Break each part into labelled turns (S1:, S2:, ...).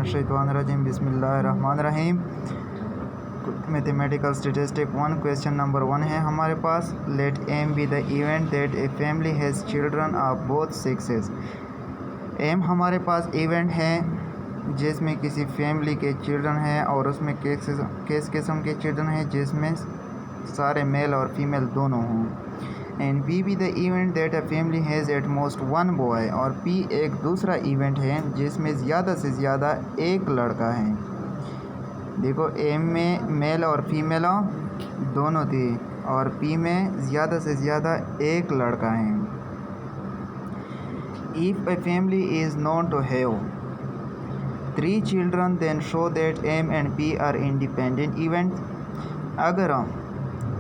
S1: मिनशैतानिर्रजीम बिस्मिल्लाहिर्रहमानिर्रहीम। Mathematical statistic 1 question number 1 है हमारे पास। Let M be the event that a family has children of both sexes. M हमारे पास इवेंट है जिसमें किसी फैमिली के चिल्ड्रन हैं और उसमें किस किस्म के चिल्ड्रन हैं, जिसमें सारे मेल और फीमेल दोनों हों। And P B the event that a family has at most one boy. और पी एक दूसरा इवेंट है जिसमें ज़्यादा से ज़्यादा एक लड़का है। देखो एम में मेल और फीमेल दोनों थे और पी में ज़्यादा से ज़्यादा एक लड़का है। If a family is known to have 3 children then show that M and P are independent events। अगर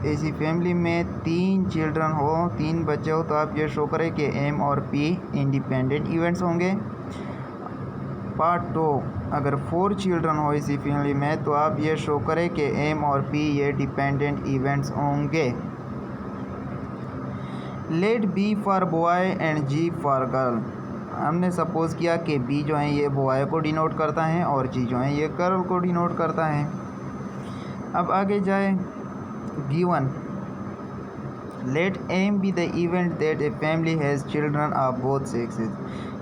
S1: ऐसी फैमिली में 3 चिल्ड्रन हो, 3 बच्चे हो, तो आप ये शो करें कि एम और पी इंडिपेंडेंट इवेंट्स होंगे। पार्ट 2, अगर 4 चिल्ड्रन हो इसी फैमिली में तो आप ये शो करें कि एम और पी ये डिपेंडेंट इवेंट्स होंगे। Let B for boy and G for girl. हमने सपोज़ किया कि बी जो है ये बॉय को डिनोट करता है और जी जो है ये गर्ल को डिनोट करता है। अब आगे जाए। Given let M be the event that a family has children of both sexes.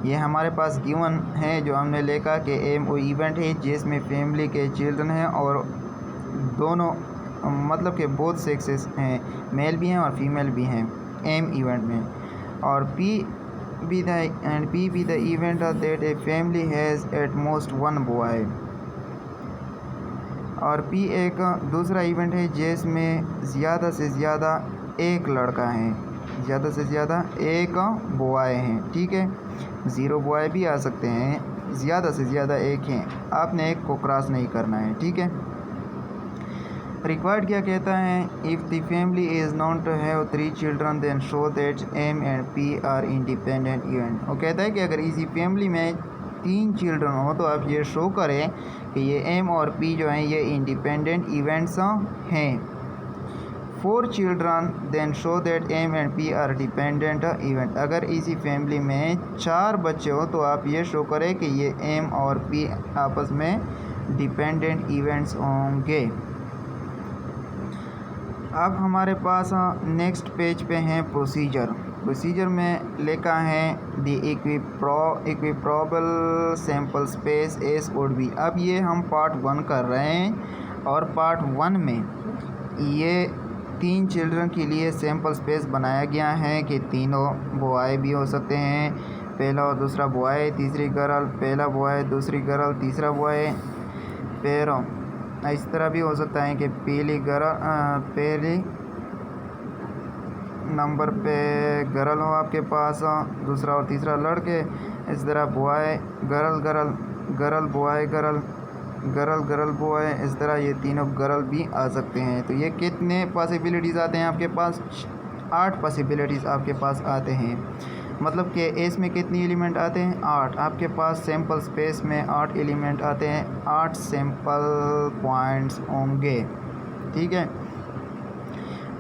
S1: ये हमारे पास गिवन है जो हमने लिखा कि एम वो इवेंट है जिसमें फैमिली के चिल्ड्रन हैं और दोनों मतलब कि बोथ सेक्सेस हैं, मेल भी हैं और फीमेल भी हैं एम इवेंट में। और P B the event that a family has at most one boy. और पी एक दूसरा इवेंट है जिसमें ज़्यादा से ज़्यादा एक लड़का है, ज़्यादा से ज़्यादा एक बॉय हैं। ठीक है, 0 बॉय भी आ सकते हैं, ज़्यादा से ज़्यादा एक हैं, आपने एक को क्रॉस नहीं करना है। ठीक है। रिक्वायर्ड क्या कहता है? If the family is known to have 3 children then show that M and P are independent event. वो कहता है कि अगर इसी फैमिली में 3 चिल्ड्रन हो तो आप ये शो करें कि ये एम और पी जो हैं ये इंडिपेंडेंट इवेंट्स हैं। 4 children then show that M and P are dependent event. अगर इसी फैमिली में 4 बच्चे हो तो आप ये शो करें कि ये एम और पी आपस में डिपेंडेंट इवेंट्स होंगे। अब हमारे पास नेक्स्ट पेज पे हैं प्रोसीजर में लिखा है the equiprobable sample space S would be. अब ये हम पार्ट 1 कर रहे हैं और पार्ट 1 में ये 3 चिल्ड्रन के लिए सैम्पल स्पेस बनाया गया है कि तीनों बॉय भी हो सकते हैं, पहला और दूसरा बॉय, तीसरी गर्ल, पहला बॉय दूसरी गर्ल तीसरा बॉय। फिर इस तरह भी हो सकता है कि पहली नंबर पे गर्ल हो आपके पास, दूसरा और तीसरा लड़के, इस तरह boy girl girl girl boy girl girl girl boy, इस तरह ये तीनों गर्ल भी आ सकते हैं। तो ये कितने पॉसिबिलिटीज़ आते हैं आपके पास? 8 पॉसिबिलिटीज़ आपके पास आते हैं। मतलब कि एस में कितनी एलिमेंट आते हैं? 8। आपके पास सैम्पल स्पेस में 8 एलिमेंट आते हैं, 8 सैम्पल पॉइंट्स होंगे। ठीक है।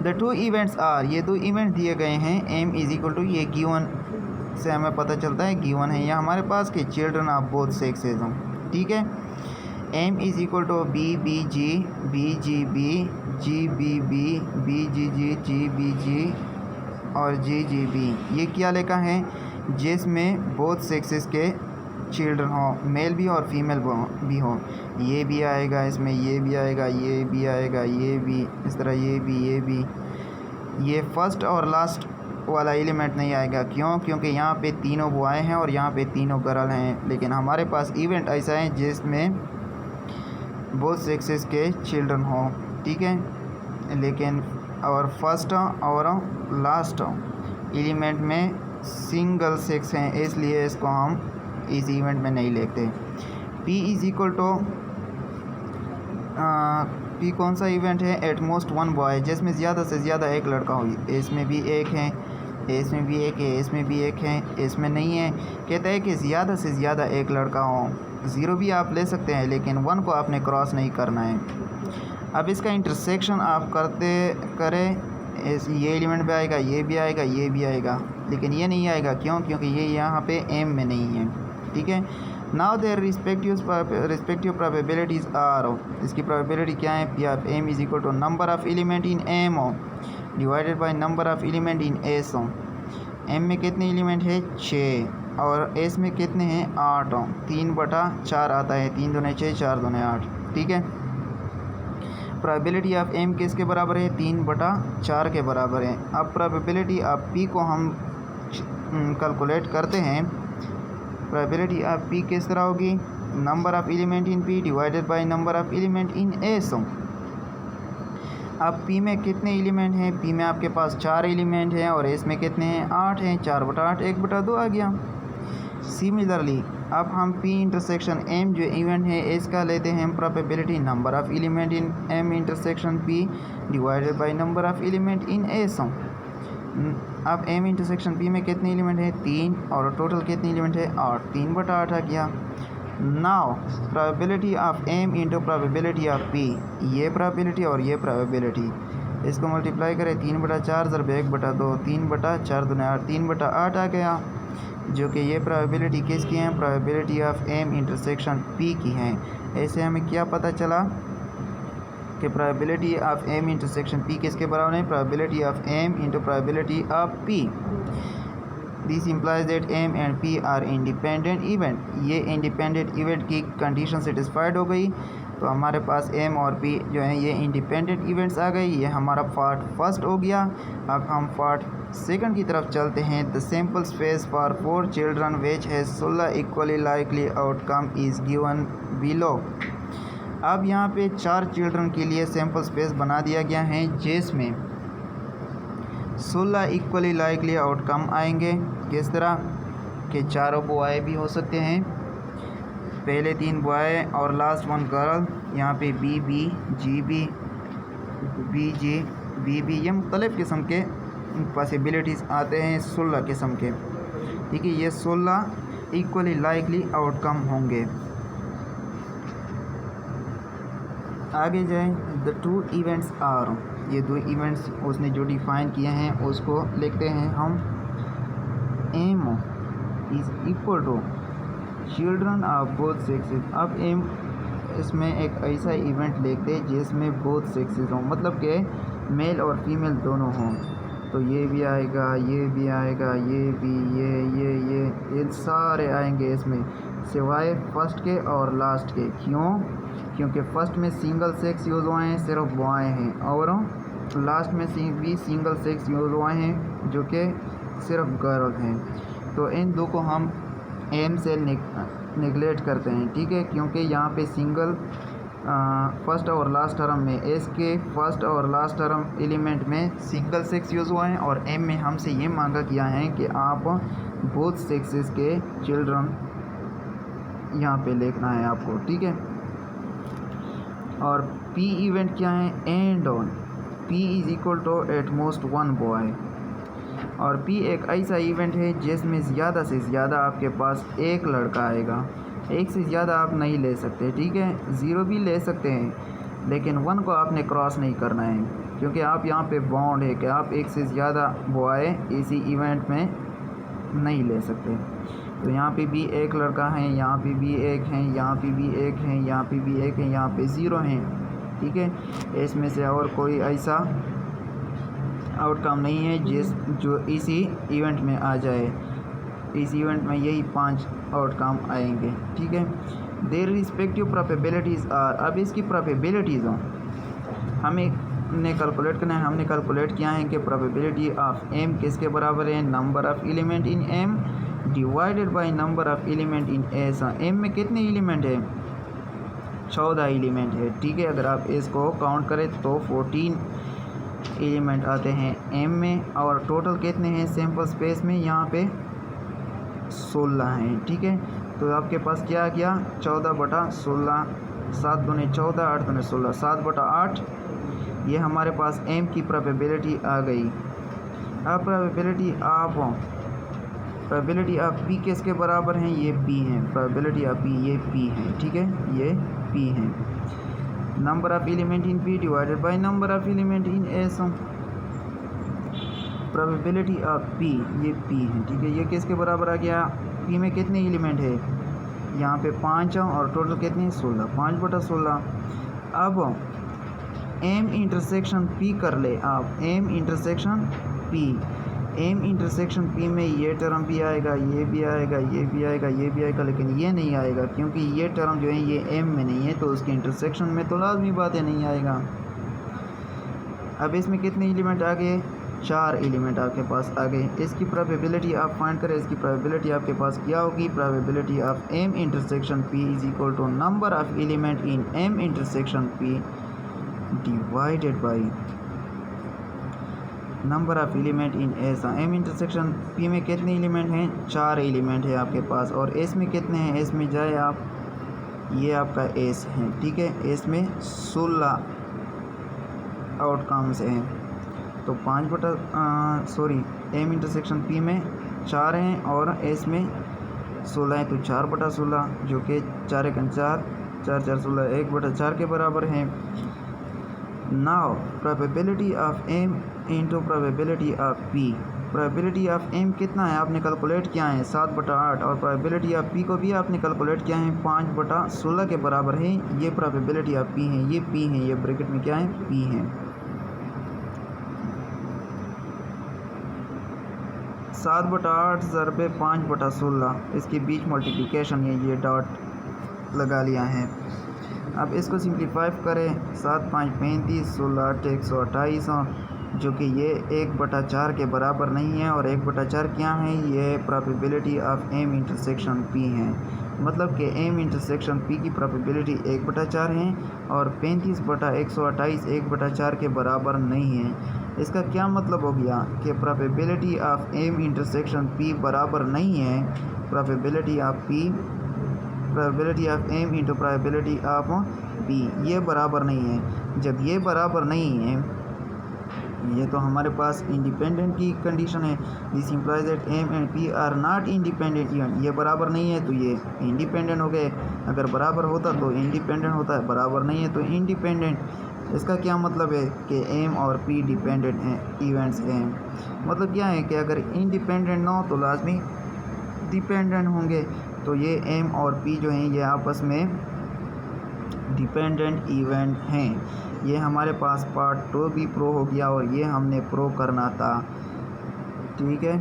S1: द 2 इवेंट्स आर, ये 2 इवेंट दिए गए हैं। एम इज इक्वल टू, ये गिवन से हमें पता चलता है, गिवन है यह हमारे पास कि चिल्ड्रन ऑफ बोथ सेक्सेस हों। ठीक है। M is equal to B B G B G B G B B B G G G B G और जी जी बी। ये क्या लिखा है? जिसमें बोथ सेक्सेस के चिल्ड्रन हो, मेल भी और फीमेल भी हो। ये भी आएगा इसमें, ये भी आएगा, ये भी आएगा, ये भी, इस तरह ये भी। ये फर्स्ट और लास्ट वाला एलिमेंट नहीं आएगा। क्यों? क्योंकि यहाँ पे तीनों बॉय हैं और यहाँ पे तीनों गर्ल हैं। लेकिन हमारे पास इवेंट ऐसा है जिसमें बोथ सेक्सेस के चिल्ड्रन हो। ठीक है। लेकिन और फर्स्ट और लास्ट एलिमेंट में सिंगल सेक्स हैं, इसलिए इसको हम इस इवेंट में नहीं लिखते। P is equal to, P कौन सा इवेंट है? एट मोस्ट वन बॉय, जिसमें ज़्यादा से ज़्यादा एक लड़का हो। इसमें भी एक है, इसमें भी एक है, इसमें भी एक है, इसमें नहीं है। कहता है कि ज़्यादा से ज़्यादा एक लड़का हो। 0 भी आप ले सकते हैं लेकिन 1 को आपने क्रॉस नहीं करना है। अब इसका इंटरसेक्शन आप करें, ये एलिमेंट भी आएगा, ये भी आएगा, ये भी आएगा, लेकिन ये नहीं आएगा। क्यों? क्योंकि ये यहाँ पे एम में नहीं है। ठीक है। Now their respective probabilities are, इसकी प्रोबेबिलिटी क्या है, P of M is equal to number of element in M divided by number of element in S. M में कितने एलिमेंट है 6 और एस में कितने हैं 8, 3/4 आता है, 3 दूने 6 4 दूने 8, ठीक है। प्रोबेबिलिटी ऑफ एम किसके बराबर है, 3/4 के बराबर है। अब प्रोबेबिलिटी ऑफ पी को हम कैलकुलेट करते हैं। प्रोबेबिलिटी ऑफ पी किस तरह होगी, number of element in P divided by number of element in S. अब पी में कितने एलिमेंट हैं, पी में आपके पास 4 एलिमेंट हैं और एस में कितने हैं 8 हैं, 4/8 1/2 आ गया। सिमिलरली अब हम पी इंटरसेक्शन एम जो इवेंट है इसका लेते हैं probability number of element in M intersection P divided by number of element in S. अब एम इंटरसेक्शन पी में कितने एलिमेंट है 3 और टोटल कितने एलिमेंट है 8, 3/8 आ गया। Now probability of M into probability of P, ये प्रोबेबिलिटी और ये प्रोबेबिलिटी, इसको मल्टीप्लाई करें 3/4 ज़रब 1/2, 3/4 दूने 8, 3/8 आ गया, जो कि ये प्रोबेबिलिटी किसकी है, probability of M intersection P की है। ऐसे हमें क्या पता चला कि probability of M intersection P किसके बराबर है, probability of M into probability of P. This implies that M and P are independent event, ये इंडिपेंडेंट इवेंट की कंडीशन सेटिस्फाइड हो गई, तो हमारे पास एम और पी जो है ये इंडिपेंडेंट इवेंट्स आ गई। ये हमारा पार्ट फर्स्ट हो गया। अब हम पार्ट सेकंड की तरफ चलते हैं। The sample space for 4 children which has 16 equally likely outcome is given below. अब यहाँ पे 4 चिल्ड्रन के लिए सैम्पल स्पेस बना दिया गया है जिसमें 16 इक्वली लाइकली आउटकम आएंगे। किस तरह कि चारों बॉय भी हो सकते हैं, पहले 3 बॉय और लास्ट 1 गर्ल। यहाँ पे B B G B B G B B, ये मुख्तलिफ़ किस्म के पॉसिबिलिटीज़ आते हैं 16 किस्म के, ठीक है। ये 16 इक्वली लाइकली आउटकम होंगे। आगे जाएं। द 2 इवेंट्स आर, ये 2 इवेंट्स उसने जो डिफ़ाइन किए हैं उसको लिखते हैं हम। M is equal to children of both sexes. अब एम इसमें एक ऐसा इवेंट लिखते हैं जिसमें बोथ सेक्सेस हों, मतलब कि मेल और फीमेल दोनों हों। तो ये भी आएगा, ये भी आएगा, ये भी, ये सारे आएंगे इसमें, सिवाय फर्स्ट के और लास्ट के। क्यों? क्योंकि फर्स्ट में सिंगल सेक्स यूज़ हुए हैं, सिर्फ बॉय हैं, और लास्ट में भी सिंगल सेक्स यूज़ हुए हैं जो कि सिर्फ गर्ल हैं। तो इन दो को हम एम से निगलेक्ट करते हैं, ठीक है, क्योंकि यहाँ पे सिंगल फर्स्ट और लास्ट टर्म में, एस के फर्स्ट और लास्ट टर्म एलिमेंट में सिंगल सेक्स यूज़ हुआ है, और एम में हमसे ये मांगा किया है कि आप बोथ सेक्सेस के चिल्ड्रन यहाँ पे लिखना है आपको, ठीक है। और पी इवेंट क्या है, and on P is equal to at most 1 boy. और पी एक ऐसा इवेंट है जिसमें ज़्यादा से ज़्यादा आपके पास एक लड़का आएगा, एक से ज़्यादा आप नहीं ले सकते, ठीक है। 0 भी ले सकते हैं, लेकिन 1 को आपने क्रॉस नहीं करना है, क्योंकि आप यहाँ पे बाउंड है कि आप एक से ज़्यादा बॉय इसी इवेंट में नहीं ले सकते। तो यहाँ पे भी एक लड़का है, यहाँ पे भी एक है, यहाँ पे भी एक है, यहाँ पे भी एक है, यहाँ पे 0 हैं, ठीक है। इसमें से और कोई ऐसा आउटकम नहीं है जो इसी इवेंट में आ जाए। इस इवेंट में यही 5 आउटकम आएंगे, ठीक है। देयर रिस्पेक्टिव प्रोबेबिलिटीज़ आर, अब इसकी प्रोबेबिलिटीज़ हमें कैलकुलेट करना है। हमने कैलकुलेट किया है कि प्रोबेबिलिटी ऑफ एम किसके बराबर है, number of element in M divided by number of element in S. M में कितने एलिमेंट है, 14 एलिमेंट है, ठीक है। अगर आप इसको काउंट करें तो 14 एलिमेंट आते हैं एम में, और टोटल कितने हैं सैम्पल स्पेस में, यहाँ पे 16 हैं, ठीक है। तो आपके पास क्या आ गया, 14/16, 7 दूने 14, 8 दूने 16, 7/8, ये हमारे पास एम की प्रोबेबिलिटी आ गई। अब प्रोबेबिलिटी ऑफ पी किसके बराबर हैं, ये पी हैं, प्रोबेबिलिटी ऑफ पी ये पी हैं, ठीक है, ये पी हैं। Number of element in P divided by number of element in S. Probability of P ये पी है, ठीक है। ये किसके बराबर आ गया, पी में कितने एलिमेंट है, यहाँ पे 5 और टोटल कितनी 16, 5/16। अब एम इंटरसेक्शन पी कर ले आप, M intersection P, M intersection P में ये टर्म भी आएगा, ये भी आएगा, ये भी आएगा, ये भी आएगा, लेकिन ये नहीं आएगा क्योंकि ये टर्म जो है ये एम में नहीं है, तो उसके इंटरसेक्शन में तो लाजमी बात है नहीं आएगा। अब इसमें कितने एलिमेंट आ गए, 4 एलिमेंट आपके पास आ गए। इसकी प्रोबेबिलिटी आप फाइंड करें, इसकी प्रोबेबिलिटी आपके पास क्या होगी, probability of M intersection P is equal to number of element in M intersection P divided by number of element in S. M intersection P में कितने एलिमेंट हैं, 4 एलिमेंट है आपके पास, और एस में कितने हैं, एस में जाए आप, ये आपका एस है, ठीक है, एस में 16 आउटकम्स हैं, तो 5 एम इंटरसेक्शन पी में 4 हैं और एस में 16 हैं, तो 4/16 जो कि 4 × 4 4 4 16 1/4 के बराबर हैं। Now probability of M into probability of P, probability of M कितना है आपने कैलकुलेट किया है 7/8, और प्रोबेबिलिटी ऑफ पी को भी आपने कैलकुलेट किया है 5/16 के बराबर है। ये प्रोबेबिलिटी ऑफ पी है, ये पी है, ये ब्रैकेट में क्या है पी है। 7/8 ज़रबे 5/16, इसके बीच मल्टीप्लिकेशन है, ये डॉट लगा लिया है। अब इसको सिंप्लीफाई करें, 7 5 35, 16 8 128, जो कि ये 1/4 के बराबर नहीं है, और 1/4 क्या है, ये probability of M intersection P है। मतलब कि एम इंटरसेक्शन पी की प्रोबेबिलिटी 1/4 है और 35/128 1/4 के बराबर नहीं है। इसका क्या मतलब हो गया कि probability of M intersection P बराबर नहीं है probability of P, probability of M into probability of P, ये बराबर नहीं है। जब ये बराबर नहीं है, ये तो हमारे पास इंडिपेंडेंट की कंडीशन है, this implies that M and P are not independent even, ये बराबर नहीं है तो ये इंडिपेंडेंट हो गए। अगर बराबर होता तो इंडिपेंडेंट होता है, बराबर नहीं है तो इंडिपेंडेंट। इसका क्या मतलब है कि एम और पी डिपेंडेंट हैं, इवेंट्स हैं। मतलब क्या है कि अगर इंडिपेंडेंट ना हो तो लाजमी डिपेंडेंट होंगे। तो ये एम और पी जो हैं ये आपस में डिपेंडेंट इवेंट हैं। ये हमारे पास पार्ट 2 भी प्रो हो गया और ये हमने प्रो करना था, ठीक है।